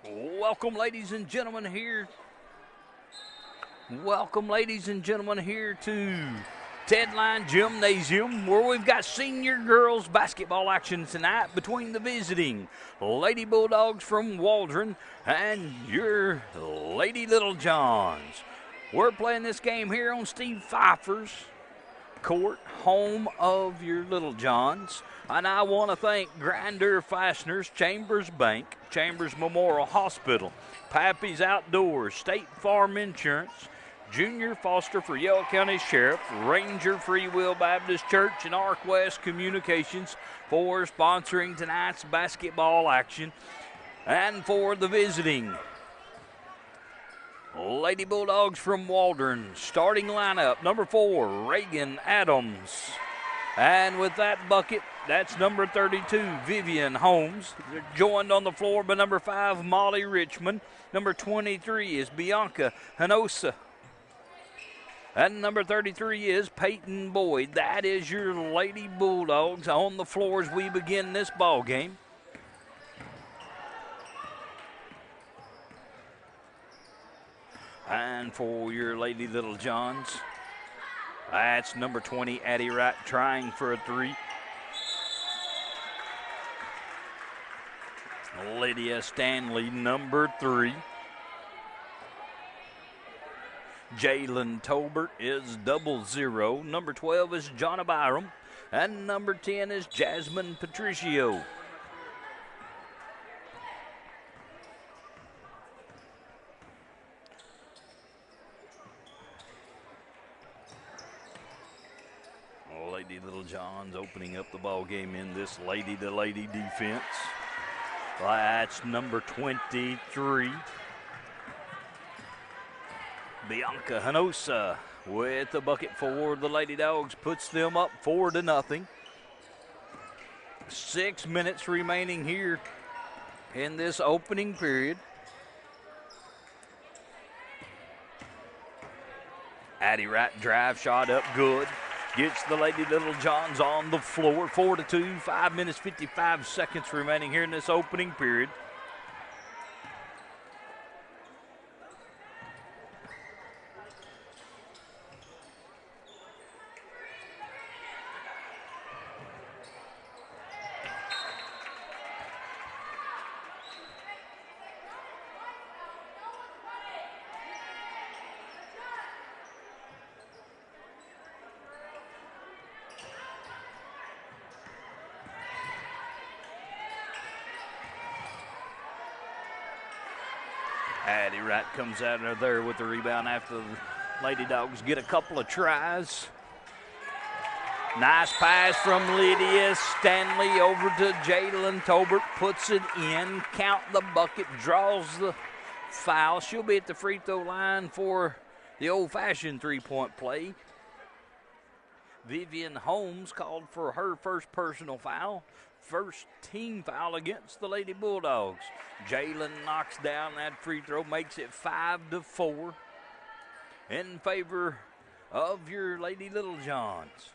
Welcome, ladies and gentlemen, here. Welcome, ladies and gentlemen, here to Tedline Gymnasium, where we've got senior girls basketball action tonight between the visiting Lady Bulldogs from Waldron and your Lady Little Johns. We're playing this game here on Steve Pfeiffer's court, home of your Little Johns. And I want to thank Grinder Fasteners, Chambers Bank, Chambers Memorial Hospital, Pappy's Outdoors, State Farm Insurance, Junior Foster for Yell County Sheriff, Ranger Free Will Baptist Church, and Arc West Communications for sponsoring tonight's basketball action. And for the visiting Lady Bulldogs from Waldron, starting lineup, number 4, Reagan Adams. And with that bucket, that's number 32, Vivian Holmes. They're joined on the floor by number 5, Molly Richmond. Number 23 is Bianca Hanosa. And number 33 is Peyton Boyd. That is your Lady Bulldogs on the floor as we begin this ball game. And for your Lady Little Johns, that's number 20, Addie Wright, trying for a three. Lydia Stanley, number 3. Jalen Tolbert is 00. Number 12 is Jonna Byram. And number 10 is Jasmine Patricio. Lady Little Johns opening up the ball game in this lady-to-lady defense. That's number 23. Bianca Hanosa with the bucket for the Lady Dogs, puts them up 4-0. 6 minutes remaining here in this opening period. Addie Wright drive shot up good. Gets the Lady Little Johns on the floor. 4-2, 5 minutes, 55 seconds remaining here in this opening period. Addie Wright comes out of there with the rebound after the Lady Dogs get a couple of tries. Nice pass from Lydia Stanley over to Jalen Tolbert. Puts it in. Count the bucket. Draws the foul. She'll be at the free throw line for the old-fashioned three-point play. Vivian Holmes called for her first personal foul. First team foul against the Lady Bulldogs. Jalen knocks down that free throw, makes it 5-4 in favor of your Lady Little Johns.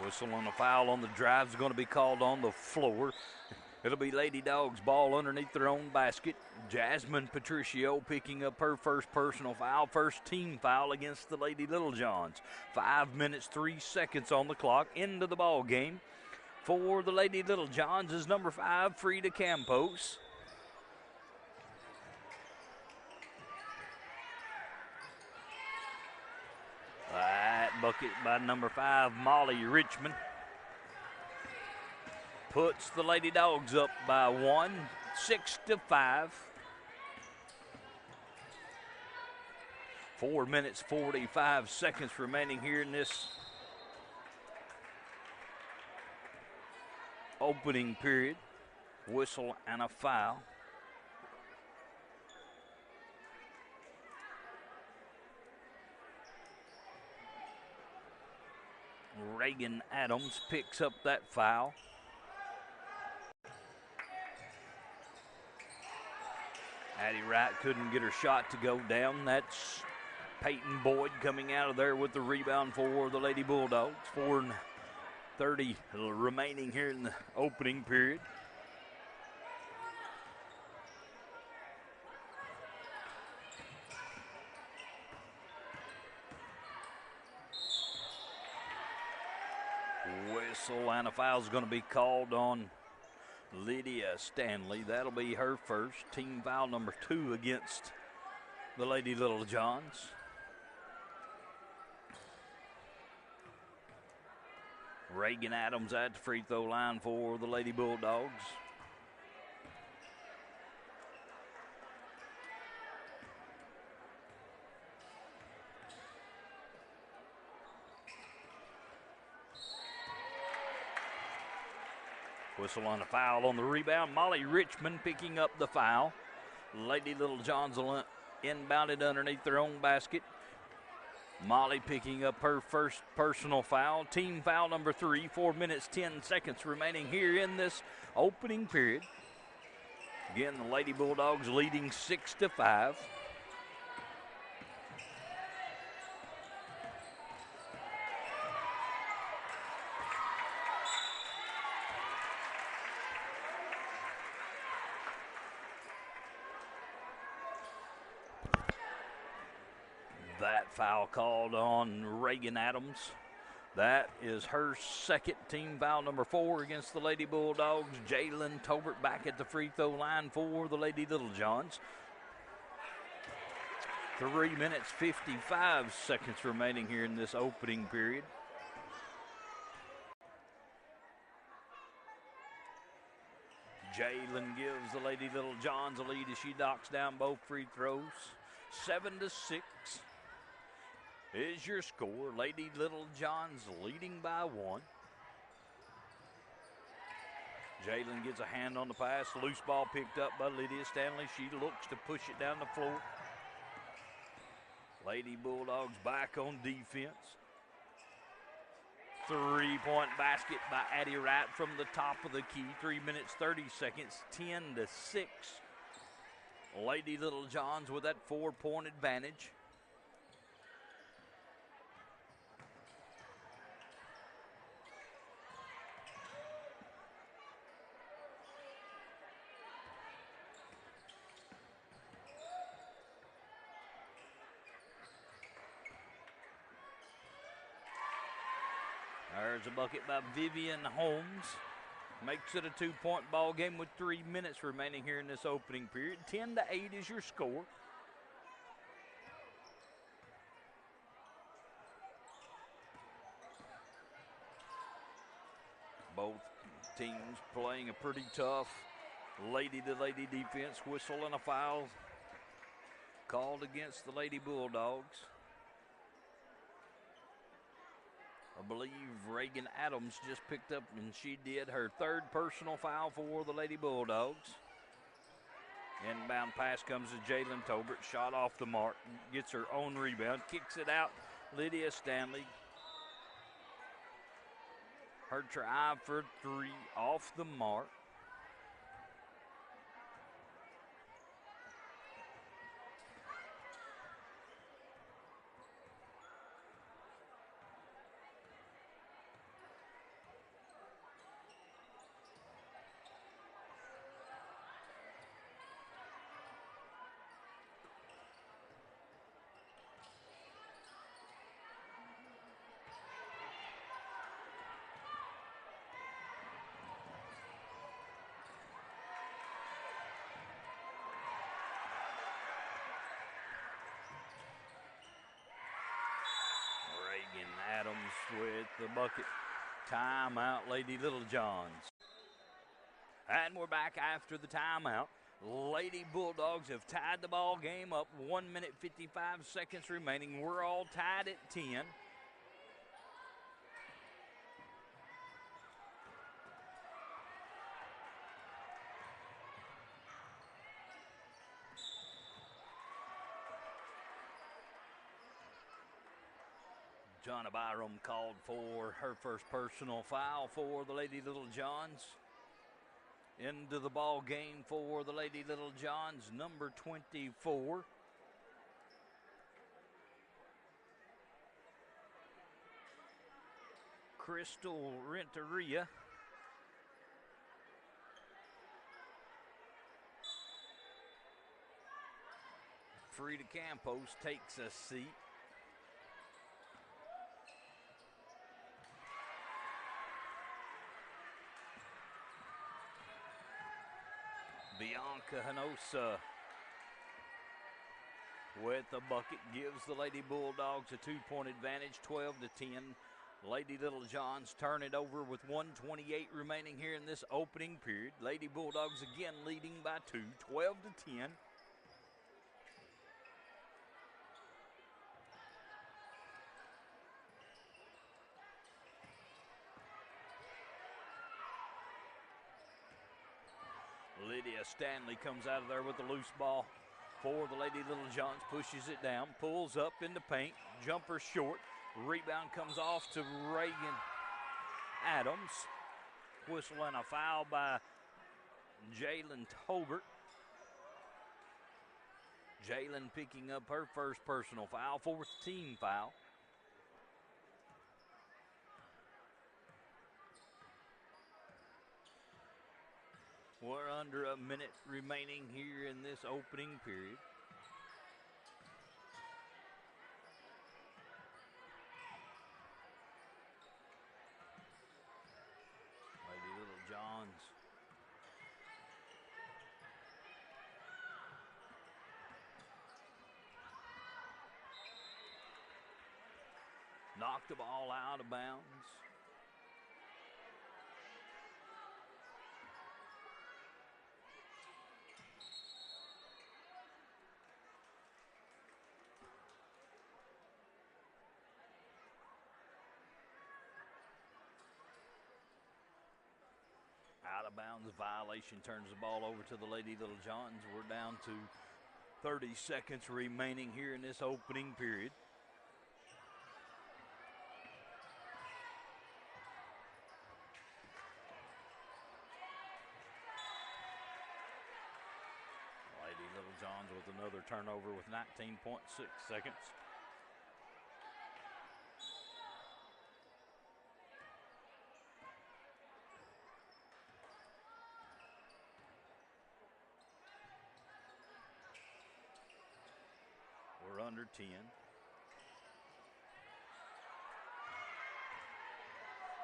Whistle on a foul on the drive is going to be called on the floor. It'll be Lady Dogs ball underneath their own basket. Jasmine Patricio picking up her first personal foul, first team foul against the Lady Little Johns. 5 minutes, 3 seconds on the clock into the ball game. For the Lady Little Johns is number 5, Frida Campos. Bucket by number 5, Molly Richmond. Puts the Lady Dogs up by 1, 6-5. 4 minutes, 45 seconds remaining here in this opening period. Whistle and a foul. Reagan Adams picks up that foul. Addie Wright couldn't get her shot to go down. That's Peyton Boyd coming out of there with the rebound for the Lady Bulldogs. 4:30 remaining here in the opening period. Whistle and a foul is going to be called on Lydia Stanley. That'll be her first. Team foul number 2 against the Lady Little Johns. Reagan Adams at the free throw line for the Lady Bulldogs. Whistle on a foul on the rebound. Molly Richmond picking up the foul. Lady Little Johns will inbound it underneath their own basket. Molly picking up her first personal foul. Team foul number 3. 4 minutes, 10 seconds remaining here in this opening period. Again, the Lady Bulldogs leading 6-5. That foul called on Reagan Adams. That is her second, team foul number 4 against the Lady Bulldogs. Jalen Tobert back at the free throw line for the Lady Little Johns. 3 minutes, 55 seconds remaining here in this opening period. Jalen gives the Lady Little Johns a lead as she knocks down both free throws. 7-6 is your score. Lady Little Johns leading by 1. Jalen gets a hand on the pass. Loose ball picked up by Lydia Stanley. She looks to push it down the floor. Lady Bulldogs back on defense. 3-point basket by Addie Wright from the top of the key. 3 minutes, 30 seconds, 10-6. Lady Little Johns with that 4-point advantage. There's a bucket by Vivian Holmes. Makes it a 2-point ball game with 3 minutes remaining here in this opening period. 10-8 is your score. Both teams playing a pretty tough lady-to-lady defense. Whistle and a foul called against the Lady Bulldogs. I believe Reagan Adams just picked up, and she did, her 3rd personal foul for the Lady Bulldogs. Inbound pass comes to Jalen Tobert. Shot off the mark. Gets her own rebound. Kicks it out. Lydia Stanley. Her try for 3 off the mark. Adams with the bucket. Timeout, Lady Little Johns. And we're back after the timeout. Lady Bulldogs have tied the ball game up. 1 minute, 55 seconds remaining. We're all tied at 10. Jonna Byram called for her first personal foul for the Lady Little Johns. into the ball game for the Lady Little Johns, number 24. Crystal Renteria. Frida Campos takes a seat. Bianca Hinosa with the bucket gives the Lady Bulldogs a 2-point advantage, 12-10. Lady Little Johns turn it over with 1:28 remaining here in this opening period. Lady Bulldogs again leading by 2, 12-10. Lydia Stanley comes out of there with the loose ball for the Lady Little Johns, pushes it down, pulls up in the paint, jumper short. Rebound comes off to Reagan Adams. Whistle and a foul by Jalen Tolbert. Jalen picking up her first personal foul, fourth team foul. We're under a minute remaining here in this opening period. Lady Little Johns. Knocked the ball out of bounds. Out of bounds violation turns the ball over to the Lady Little Johns. We're down to 30 seconds remaining here in this opening period. Lady Little Johns with another turnover with 19.6 seconds. We're under 10.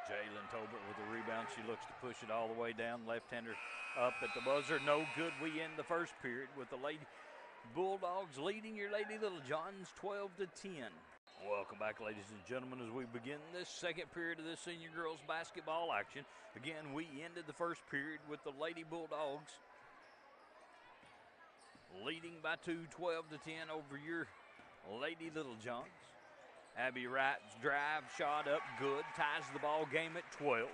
Jalen Tolbert with the rebound. She looks to push it all the way down. Left-hander up at the buzzer. No good. We end the first period with the Lady Bulldogs leading your Lady Little Johns 12-10. Welcome back, ladies and gentlemen, as we begin this second period of this senior girls basketball action. Again, we ended the first period with the Lady Bulldogs leading by 2, 12-10 over your Lady Little Johns. Abby Wright's drive shot up good, ties the ball game at 12.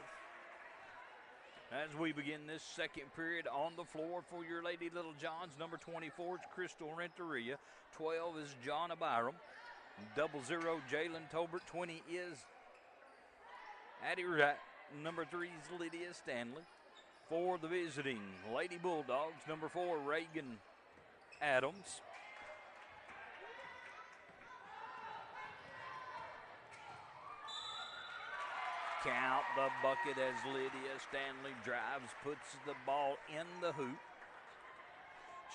As we begin this second period on the floor for your Lady Little Johns, number 24 is Crystal Renteria, 12 is Jonna Byram, 00 Jalen Tolbert, 20 is Addie Wright, number 3 is Lydia Stanley. For the visiting Lady Bulldogs, number 4 Reagan Adams. Count the bucket as Lydia Stanley drives, puts the ball in the hoop.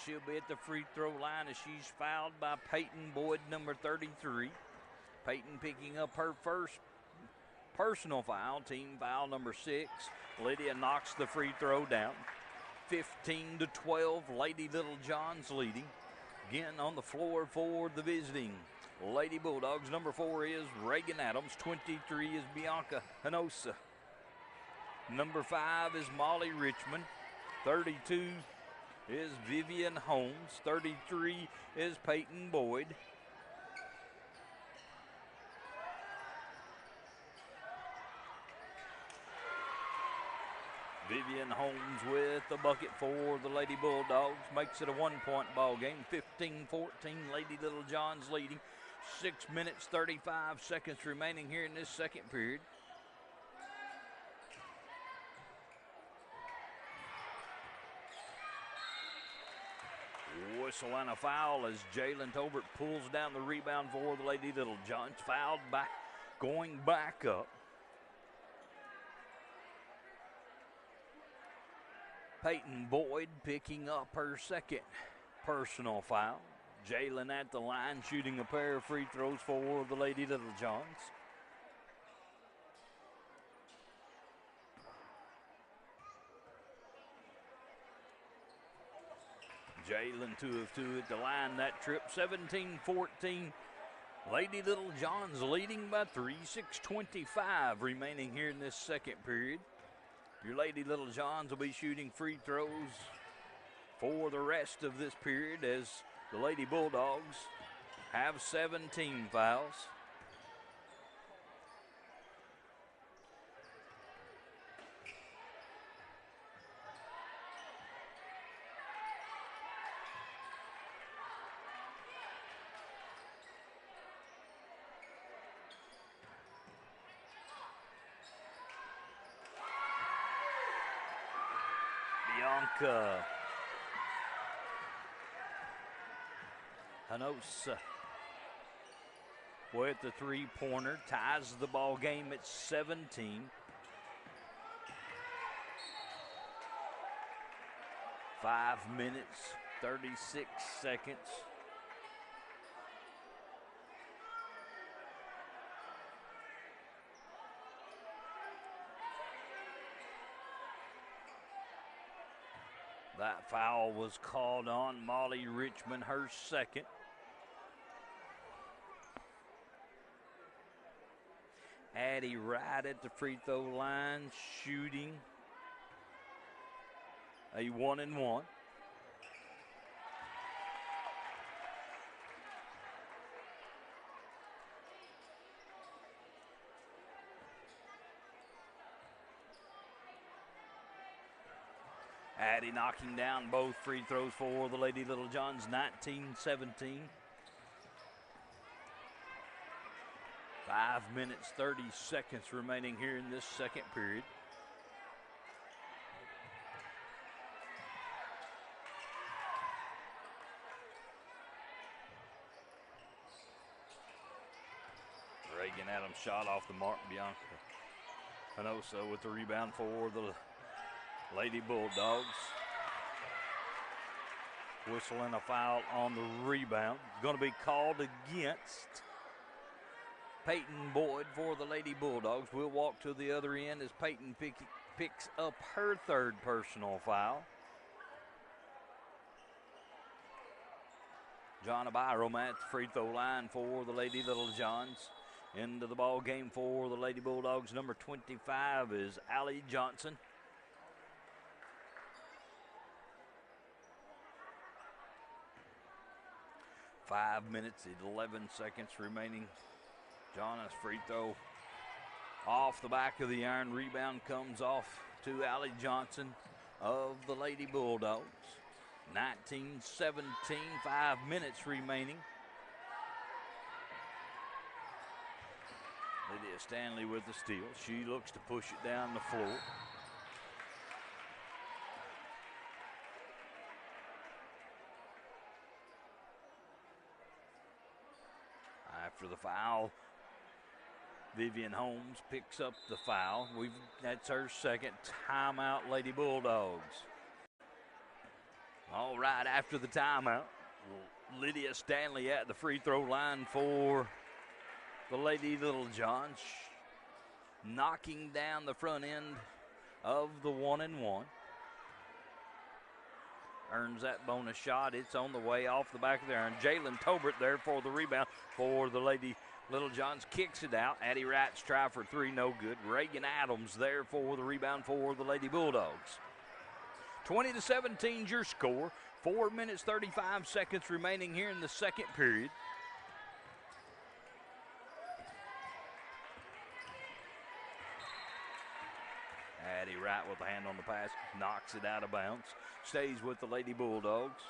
She'll be at the free throw line as she's fouled by Peyton Boyd, number 33. Peyton picking up her first personal foul, team foul number 6. Lydia knocks the free throw down. 15-12, Lady Little Johns leading. Again on the floor for the visiting Lady Bulldogs. Number 4 is Reagan Adams. 23 is Bianca Hinosa. Number 5 is Molly Richmond. 32 is Vivian Holmes. 33 is Peyton Boyd. Vivian Holmes with the bucket for the Lady Bulldogs. Makes it a 1-point ball game. 15-14, Lady Little Johns leading. 6 minutes, 35 seconds remaining here in this second period. Whistle and a foul as Jalen Tobert pulls down the rebound for the Lady Little Johns. Fouled back, going back up. Peyton Boyd picking up her second personal foul. Jalen at the line shooting a pair of free throws for the Lady Little Johns. Jalen 2 of 2 at the line that trip, 17-14. Lady Little Johns leading by 3, 6:25 remaining here in this second period. Your Lady Little Johns will be shooting free throws for the rest of this period as the Lady Bulldogs have 17 fouls. Bianca Hanosa with the three-pointer, ties the ball game at 17. 5 minutes, 36 seconds. That foul was called on Molly Richmond, her second. Addie right at the free throw line, shooting a 1-and-1. Addie knocking down both free throws for the Lady Little Johns, 19-17. 5 minutes, 30 seconds remaining here in this second period. Reagan Adams shot off the mark. Bianca Hanosa with the rebound for the Lady Bulldogs. Whistle and a foul on the rebound. Going to be called against Peyton Boyd for the Lady Bulldogs. We'll walk to the other end as Peyton picks up her third personal foul. Jonna Byram at the free throw line for the Lady Little Johns. Into the ball game for the Lady Bulldogs. Number 25 is Allie Johnson. Five minutes, 11 seconds remaining. Jonna's free throw off the back of the iron. Rebound comes off to Allie Johnson of the Lady Bulldogs. 19-17, 5 minutes remaining. Lydia Stanley with the steal. She looks to push it down the floor. After the foul, Vivian Holmes picks up the foul. That's her second. Timeout, Lady Bulldogs. All right, after the timeout, Lydia Stanley at the free throw line for the Lady Little Johns, knocking down the front end of the 1-and-1. Earns that bonus shot. It's on the way off the back of the iron. Jalen Tobert there for the rebound for the Lady Little Johns. Kicks it out. Addie Wright's try for three, no good. Reagan Adams there for the rebound for the Lady Bulldogs. 20-17 your score. 4 minutes, 35 seconds remaining here in the second period. Addie Wright with a hand on the pass, knocks it out of bounds. Stays with the Lady Bulldogs.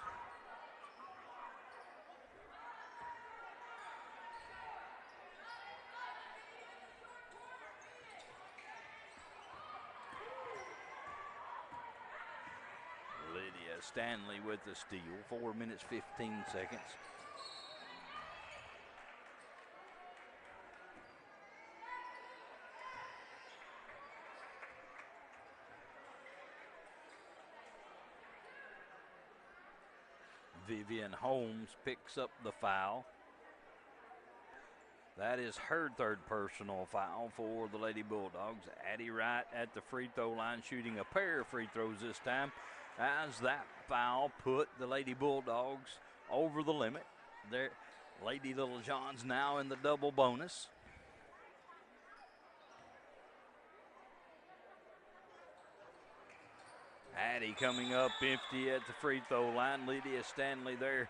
Lydia Stanley with the steal. 4 minutes, 15 seconds. Vivian Holmes picks up the foul. That is her third personal foul for the Lady Bulldogs. Addie Wright at the free throw line shooting a pair of free throws this time, as that foul put the Lady Bulldogs over the limit. Their Lady Little Johns now in the double bonus. Addie coming up empty at the free throw line. Lydia Stanley there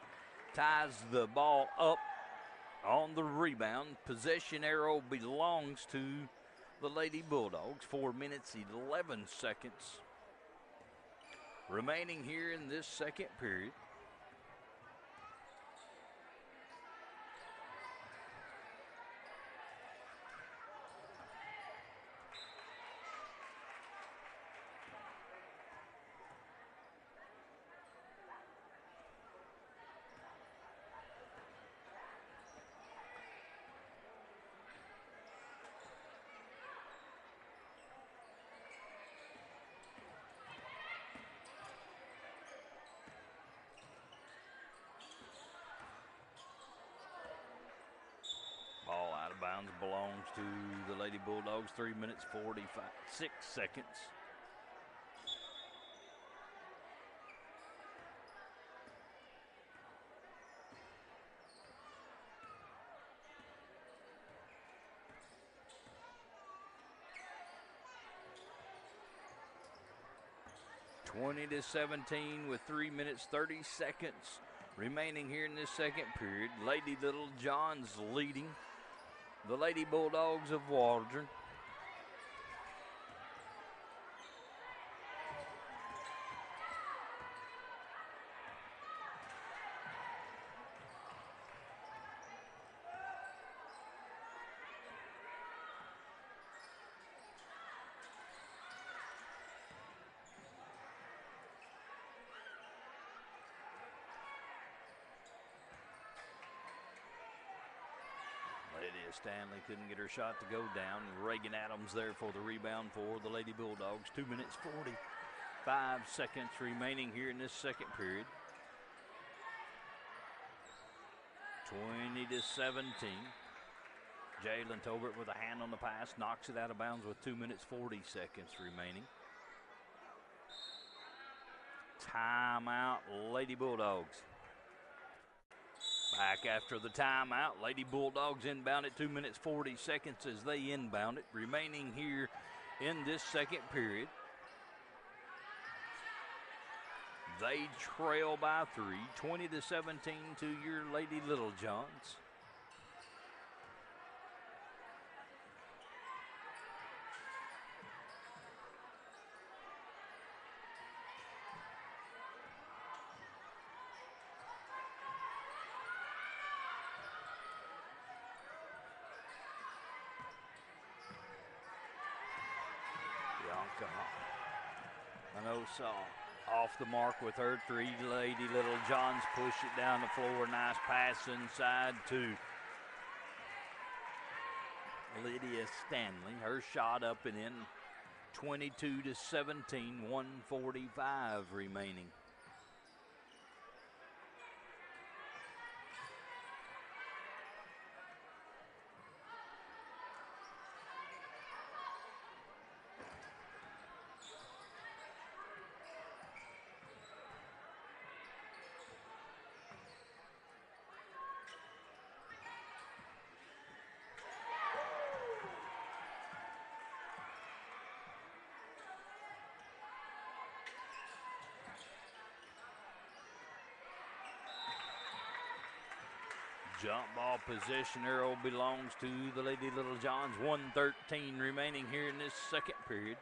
ties the ball up on the rebound. Possession arrow belongs to the Lady Bulldogs. 4 minutes, 11 seconds remaining here in this second period. Ball out of bounds belongs to the Lady Bulldogs. 3 minutes, 46 seconds. (20-17) with 3 minutes, 30 seconds remaining here in this second period. Lady Little Johns leading the Lady Bulldogs of Waldron. Lydia Stanley couldn't get her shot to go down. Reagan Adams there for the rebound for the Lady Bulldogs. 2 minutes, 45 seconds remaining here in this second period. 20-17. Jalen Tobert with a hand on the pass, knocks it out of bounds with 2 minutes, 40 seconds remaining. Timeout, Lady Bulldogs. Back after the timeout, Lady Bulldogs inbound at 2 minutes, 40 seconds as they inbound it. Remaining here in this second period. They trail by 3, 20-17 to your Lady Little Johns. Manosa off the mark with her three. Lady Little Johns push it down the floor. Nice pass inside to Lydia Stanley. Her shot up and in. 22-17, 1:45 remaining. Jump ball possession arrow belongs to the Lady Little Johns. 1:13 remaining here in this second period.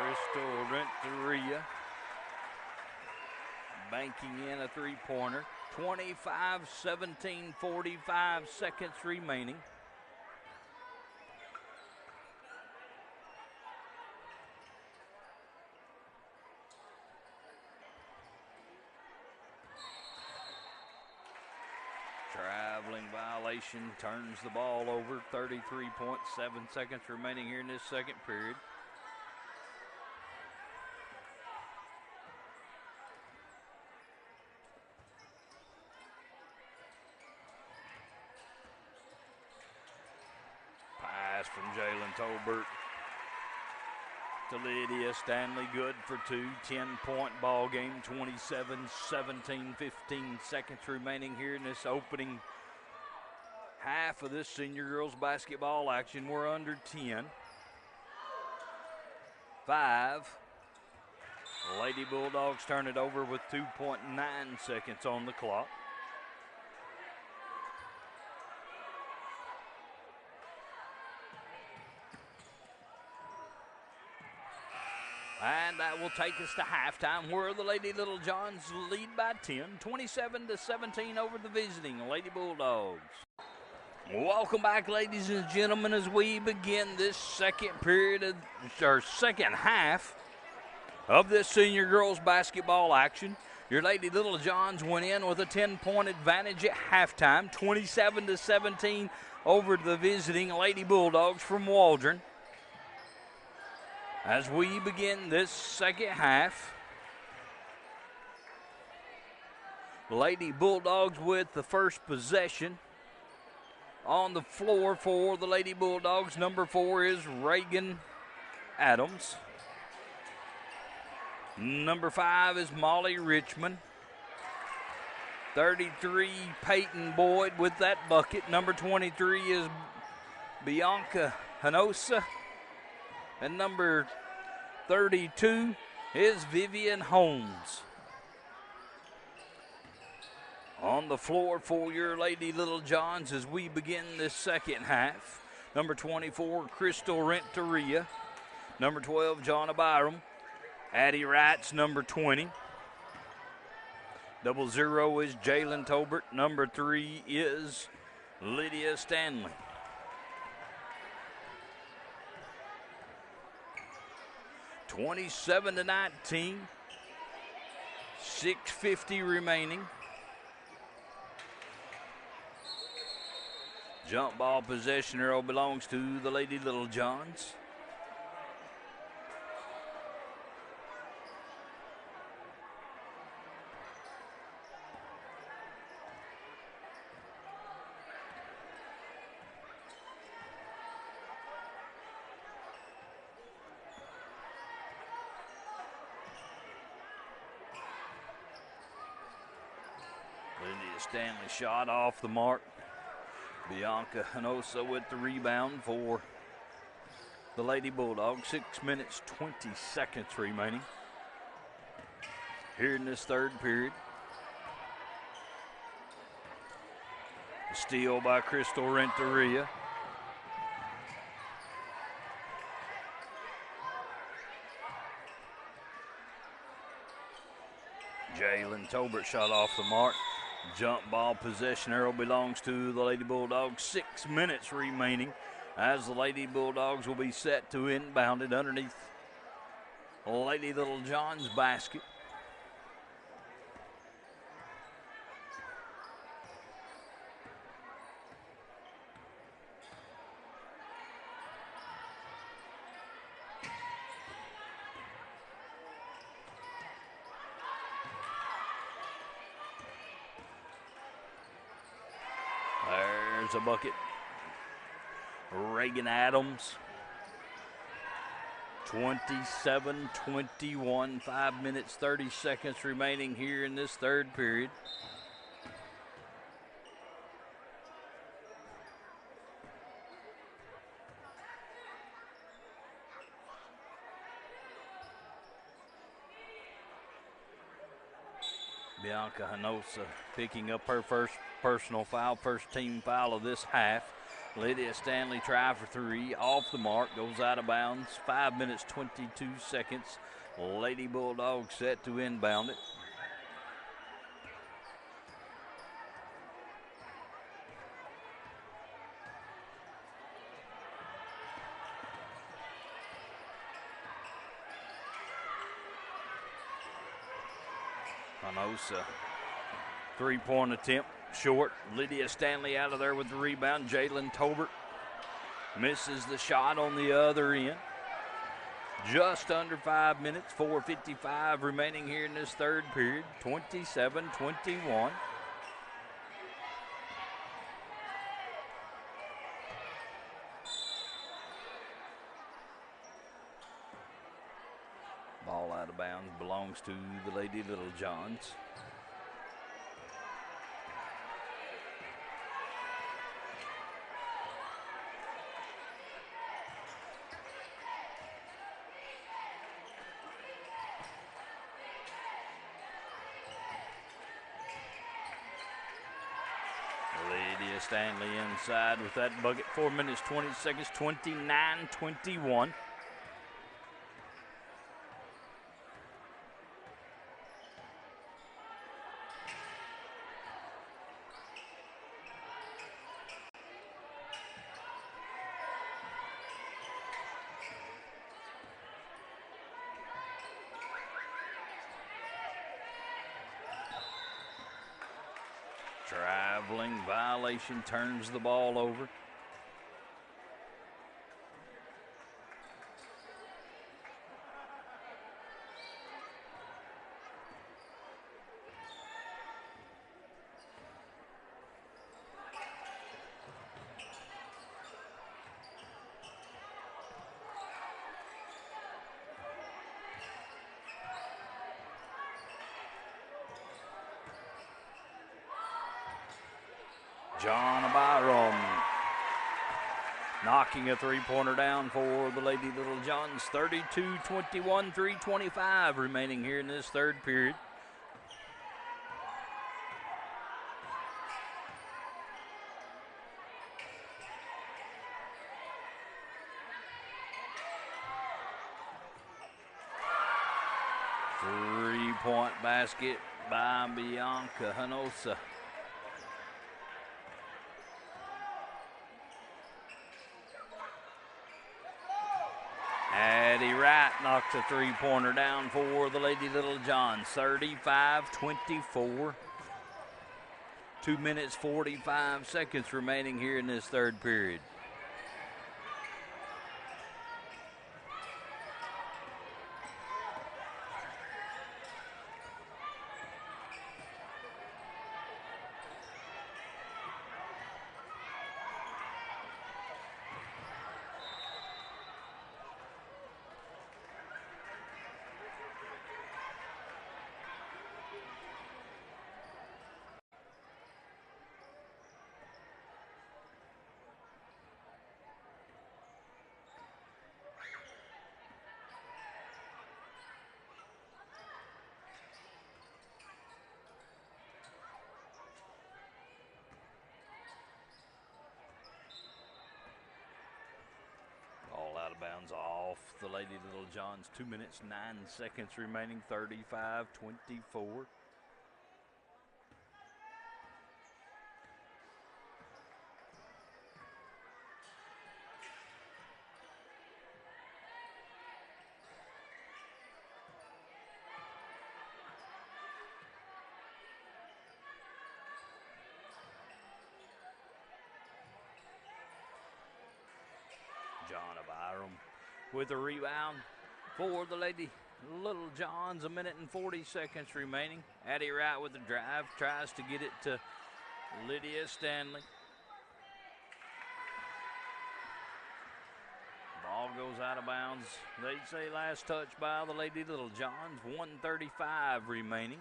Crystal Renteria banking in a three-pointer. 25-17, 45 seconds remaining. Traveling violation, turns the ball over. 33.7 seconds remaining here in this second period. Pass from Jalen Tolbert to Lydia Stanley, good for two. 10-point ball game, 27-17, 15 seconds remaining here in this opening half of this senior girls basketball action. We're under 10. 5. Lady Bulldogs turn it over with 2.9 seconds on the clock. And that will take us to halftime, where the Lady Little Johns lead by 10, 27-17 over the visiting Lady Bulldogs. Welcome back, ladies and gentlemen, as we begin this second period of our second half of this senior girls basketball action. Your Lady Little Johns went in with a 10-point advantage at halftime, 27-17 over the visiting Lady Bulldogs from Waldron. As we begin this second half, Lady Bulldogs with the first possession. On the floor for the Lady Bulldogs, number 4 is Reagan Adams. Number 5 is Molly Richmond. 33, Peyton Boyd with that bucket. Number 23 is Bianca Hanosa. And number 32 is Vivian Holmes. On the floor for your Lady Little Johns as we begin this second half. Number 24, Crystal Renteria. Number 12, Jonna Byram. Addie Wright's number 20. 00 is Jalen Tolbert. Number 3 is Lydia Stanley. (27-19), 6:50 remaining. Jump ball possession arrow belongs to the Lady Little Johns. Stanley shot off the mark. Bianca Hanosa with the rebound for the Lady Bulldogs. 6 minutes, 20 seconds remaining here in this third period. Steal by Crystal Renteria. Jalen Tolbert shot off the mark. Jump ball possession arrow belongs to the Lady Bulldogs. 6 minutes remaining as the Lady Bulldogs will be set to inbound it underneath Lady Little John's basket. A bucket. Reagan Adams. 27-21, 5 minutes, 30 seconds remaining here in this third period. Bianca Hanosa picking up her first personal foul, first team foul of this half. Lydia Stanley try for three, off the mark, goes out of bounds. 5 minutes, 22 seconds. Lady Bulldogs set to inbound it. Hanosa, three-point attempt, short. Lydia Stanley out of there with the rebound. Jalen Tolbert misses the shot on the other end. Just under 5 minutes, 4:55 remaining here in this third period, 27-21. Ball out of bounds belongs to the Lady Little Johns. Lydia Stanley inside with that bucket. 4 minutes, 20 seconds, 29-21. Traveling violation, turns the ball over. John Byram knocking a three-pointer down for the Lady Little Johns. 32-21, 3:25 remaining here in this third period. Three-point basket by Bianca Hanosa. Addie Wright knocks a three-pointer down for the Lady Little Johns. 35-24. 2 minutes, 45 seconds remaining here in this third period. Out of bounds off the Lady Little Johns. 2 minutes, 9 seconds remaining. 35-24. John Byram with a rebound for the Lady Little Johns. 1 minute and 40 seconds remaining. Addie Wright with the drive, tries to get it to Lydia Stanley. Ball goes out of bounds. They'd say last touch by the Lady Little Johns. 1:35 remaining.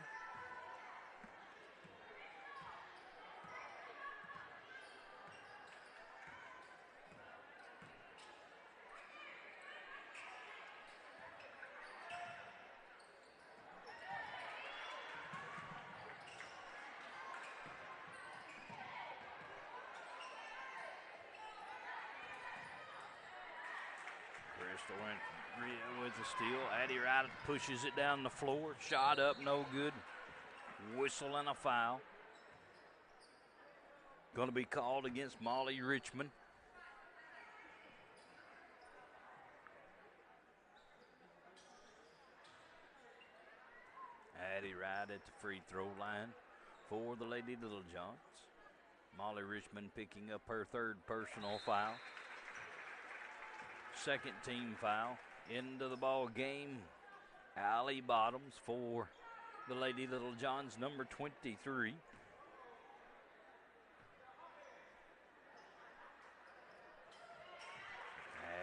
Crystal went with the steal. Addie Wright pushes it down the floor. Shot up, no good. Whistle and a foul. Going to be called against Molly Richmond. Addie Wright at the free throw line for the Lady Littlejohns. Molly Richmond picking up her third personal foul. Second team foul. Into the ball game, Allie Bottoms for the Lady Littlejohns, number 23.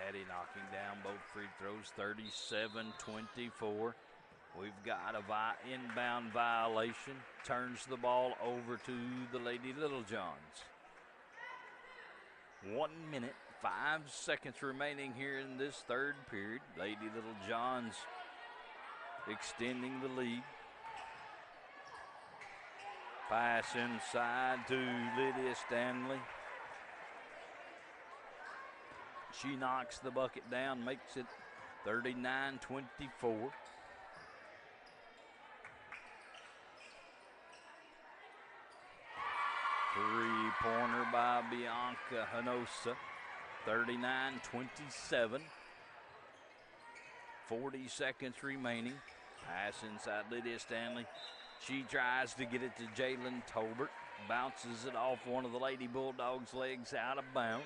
Addie knocking down both free throws, 37-24. We've got a inbound violation. Turns the ball over to the Lady Littlejohns. 1 minute, 5 seconds remaining here in this third period. Lady Littlejohns extending the lead. Pass inside to Lydia Stanley. She knocks the bucket down, makes it 39-24. Three-pointer by Bianca Hinosa, 39-27. 40 seconds remaining. Pass inside Lydia Stanley. She tries to get it to Jalen Tolbert. Bounces it off one of the Lady Bulldogs' legs out of bounds.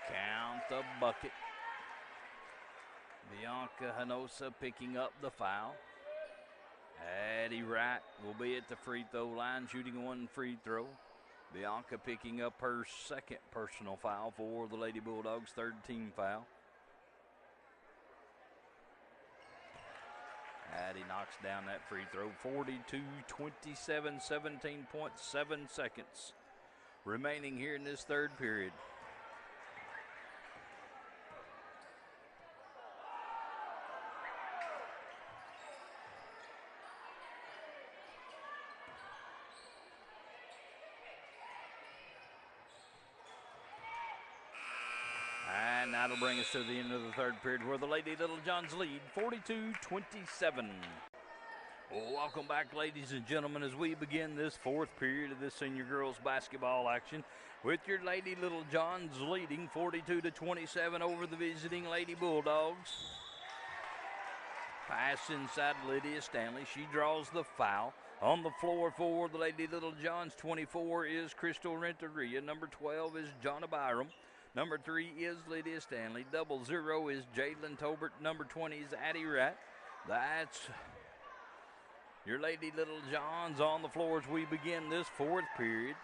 Count the bucket. Bianca Hinosa picking up the foul. Addie Wright will be at the free throw line shooting one free throw. Bianca picking up her second personal foul for the Lady Bulldogs, third team foul. Addie knocks down that free throw. 42-27, 17.7 seconds remaining here in this third period. And that'll bring us to the end of the third period where the Lady Littlejohns lead 42-27. Welcome back, ladies and gentlemen, as we begin this fourth period of this senior girls basketball action with your Lady Littlejohns leading 42-27 over the visiting Lady Bulldogs. Pass inside Lydia Stanley. She draws the foul. On the floor for the Lady Littlejohns, 24 is Crystal Renteria. Number 12 is Jonna Byram. Number 3 is Lydia Stanley. 00 is Jalen Tolbert. Number 20 is Addie Wright. That's your Lady Littlejohns on the floor as we begin this fourth period.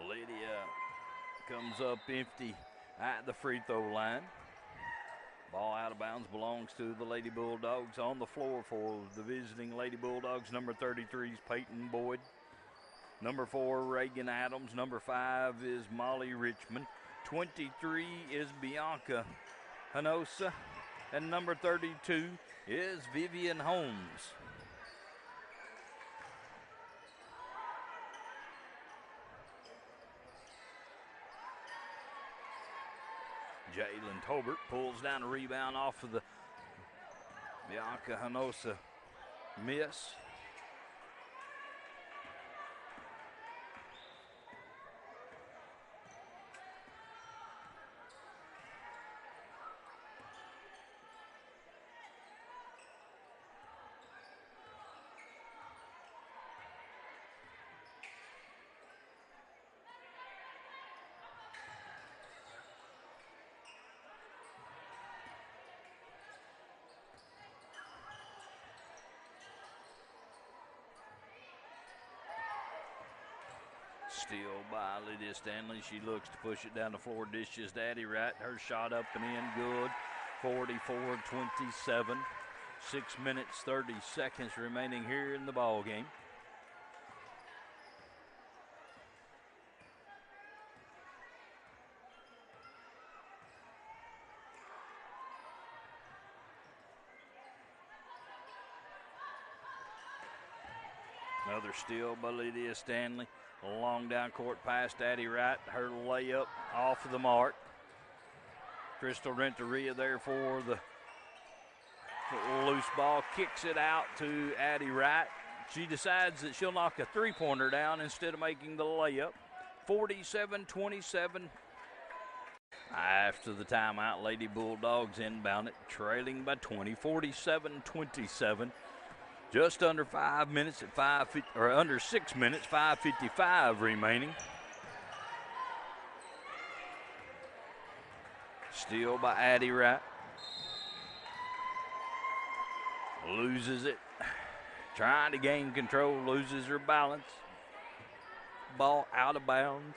Lydia comes up empty at the free throw line. Ball out of bounds belongs to the Lady Bulldogs. On the floor for the visiting Lady Bulldogs, number 33 is Peyton Boyd. Number 4, Reagan Adams. Number 5 is Molly Richmond. 23 is Bianca Hinosa. And number 32 is Vivian Holmes. Jalen Tolbert pulls down a rebound off of the Bianca Hinosa miss. Steal by Lydia Stanley. She looks to push it down the floor, dishes to Addie Wright. Her shot up and in, good. 44-27. 6 minutes, 30 seconds remaining here in the ball game. Another steal by Lydia Stanley. A long down court pass to Addie Wright. Her layup off of the mark. Crystal Renteria there for the loose ball. Kicks it out to Addie Wright. She decides that she'll knock a three-pointer down instead of making the layup. 47-27. After the timeout, Lady Bulldogs inbound it, trailing by 20. 47-27. Just under 5 minutes at under 6 minutes, 5:55 remaining. Steal by Addie Wright. Loses it. Trying to gain control, loses her balance. Ball out of bounds.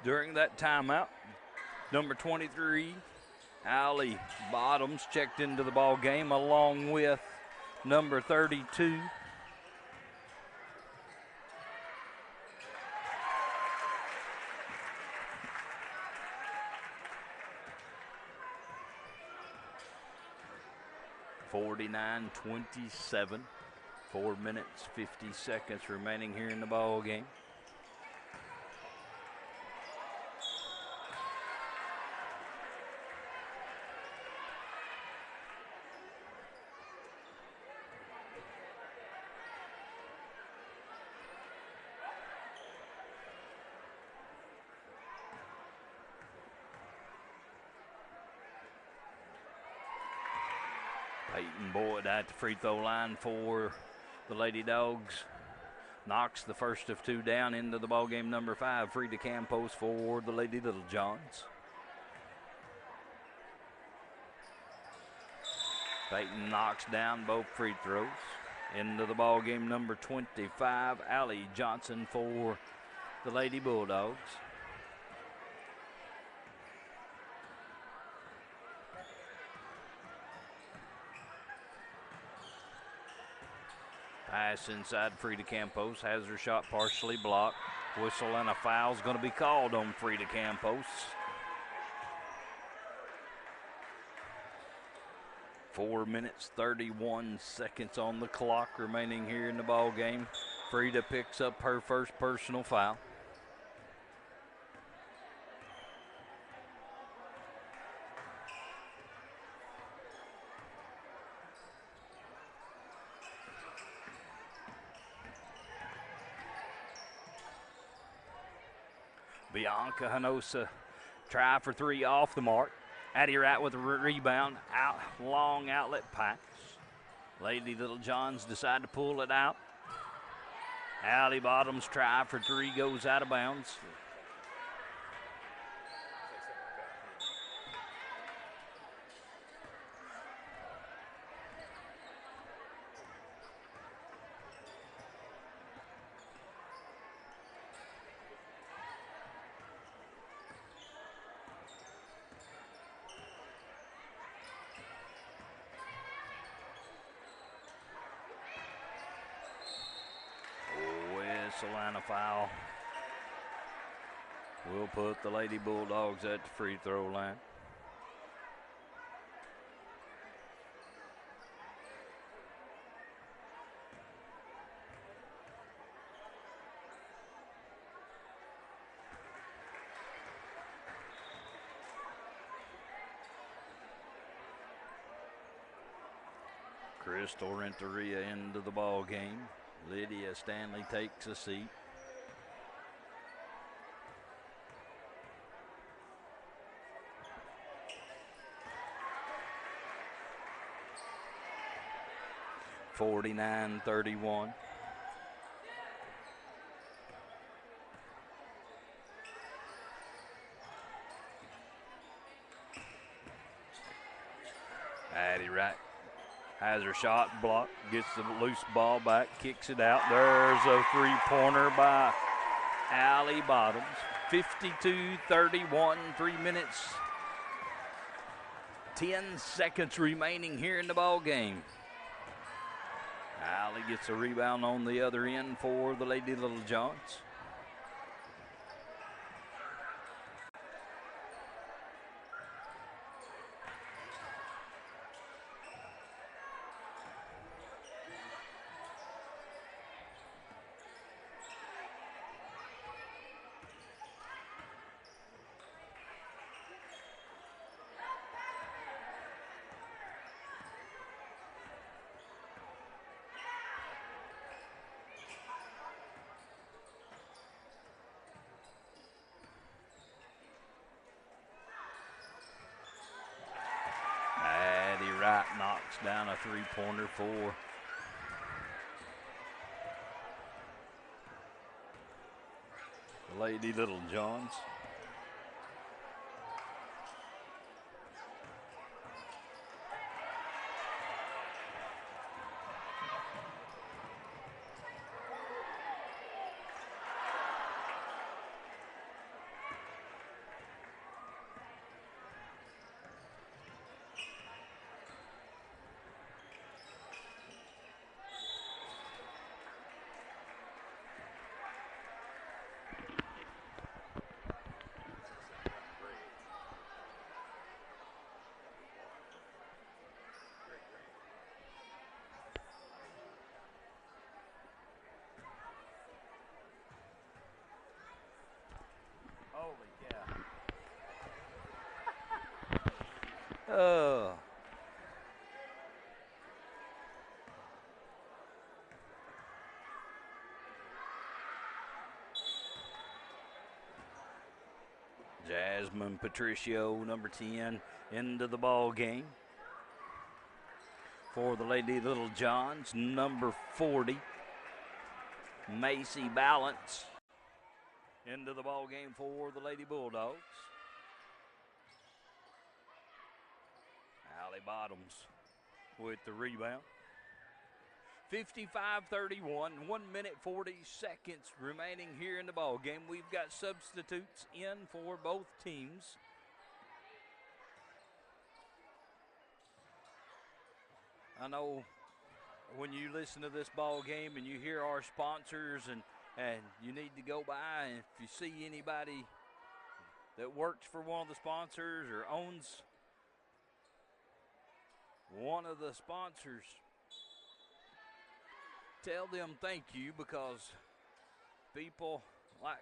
During that timeout, number 23, Allie Bottoms, checked into the ball game along with number 32. (49-27). 4 minutes, 50 seconds remaining here in the ball game. Peyton Boyd at the free throw line for the Lady Dogs. Knocks the first of two down into the ball game. Number 5, Frida Campos for the Lady Little Johns. Peyton knocks down both free throws. Into the ball game, number 25, Allie Johnson for the Lady Bulldogs. Pass inside Frida Campos, has her shot partially blocked. Whistle and a foul is going to be called on Frida Campos. 4 minutes, 31 seconds on the clock remaining here in the ball game. Frida picks up her first personal foul. Bianca Hanosa try for three off the mark. Addie Wright with a rebound, long outlet pass. Lady Little Johns decide to pull it out. Allie Bottoms try for three, goes out of bounds. Line of foul will put the Lady Bulldogs at the free throw line. Crystal Renteria into the ball game. Lydia Stanley takes a seat. (49-31). Addie Wright has her shot blocked, gets the loose ball back, kicks it out. There's a three-pointer by Allie Bottoms. 52-31, 3 minutes, 10 seconds remaining here in the ball game. Allie gets a rebound on the other end for the Lady Little Johns. Wright knocks down a three-pointer for the Lady Little Johns. Holy cow. Oh. Jasmine Patricio, number 10, into the ball game. For the Lady Little Johns, number 40, Macy Balance, into the ball game for the Lady Bulldogs. Allie Bottoms with the rebound. 55-31, 1 minute 40 seconds remaining here in the ball game. We've got substitutes in for both teams. I know when you listen to this ball game and you hear our sponsors and you need to go by, and if you see anybody that works for one of the sponsors or owns one of the sponsors, tell them thank you, because people like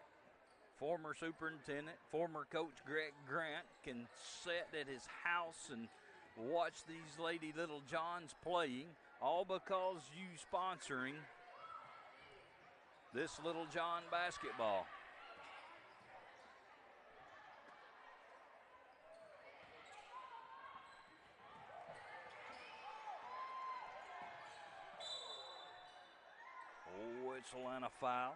former superintendent, former coach Greg Grant can sit at his house and watch these Lady Little Johns playing, all because you sponsoring this Little John basketball. Oh, it's a line of foul.